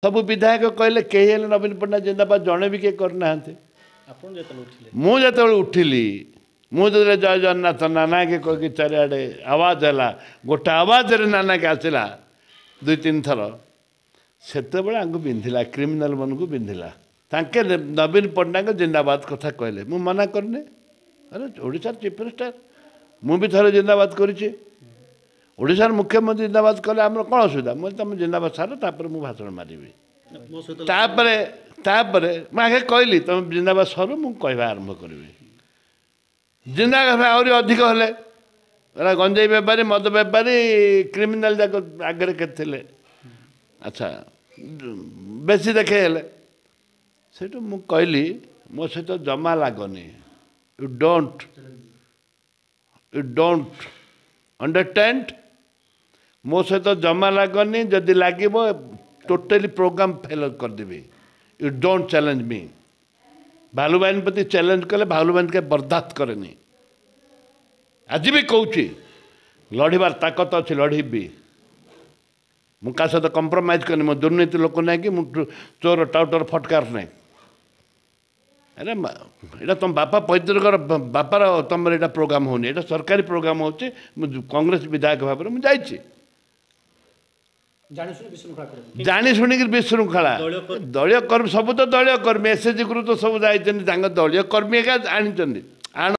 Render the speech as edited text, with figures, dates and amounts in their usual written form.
सब विधायक कहले कही हेले नवीन पट्टनायक जिंदाबाद जड़े भी किए करना मुझे उठिली मुझे जय जगन्नाथ नाना के कह चारिड़े आवाज है गोटे आवाज रे नाना के आसला 2-3 थर से बिंधिला क्रिमिनाल मन को बिंधिला तांके नवीन पट्टनायक जिंदाबाद कथा कहले मु मना करने अरे ओडिशा चीफ मिनिस्टर मु भी थरे जिंदाबाद करिछि ओडिशार मुख्यमंत्री जिंदाबाद कले आम कौन असुविधा मुझे तुम जिंदाबाद सार तापर मु भाषण मारि तापर आगे कहली तुम जिंदाबाद सर मु कहवा आरंभ करी जिंदाबाद आहरी अधिक हेले गंजेई बेपारी मद बेपारी क्रिमिनाल जाक आगे के अच्छा बेसी देखे हेले से मु कहली मो सहित जमा लागनी यू डोंट अंडरस्टैंड मो सहित जमा लागनी जदि लगे टोटली प्रोग्राम फेल करदेवी यू डोंट चैलेंज मी भालुबाइन प्रति चैलेंज कले भालुबाइन के बर्दाश्त करेनी आज भी कहूँ लड़ार ताकत अच्छी लड़बी मुझा सहित कंप्रोमाइज करनी मो दुर्नीति लोक ना कि चोर टाउटर फटकार ना अरे ये तुम बापा पैतृक बापार तुम यहाँ प्रोग्राम होनी ये सरकारी प्रोग्राम हो कांग्रेस विधायक भाव में मुझे जानी शुणिक विशृंखला दलीय कर्मी सब तो दलीय कर्मी एसएचजी ग्रुप तो सब जाइए दलीय कर्मी एका आनी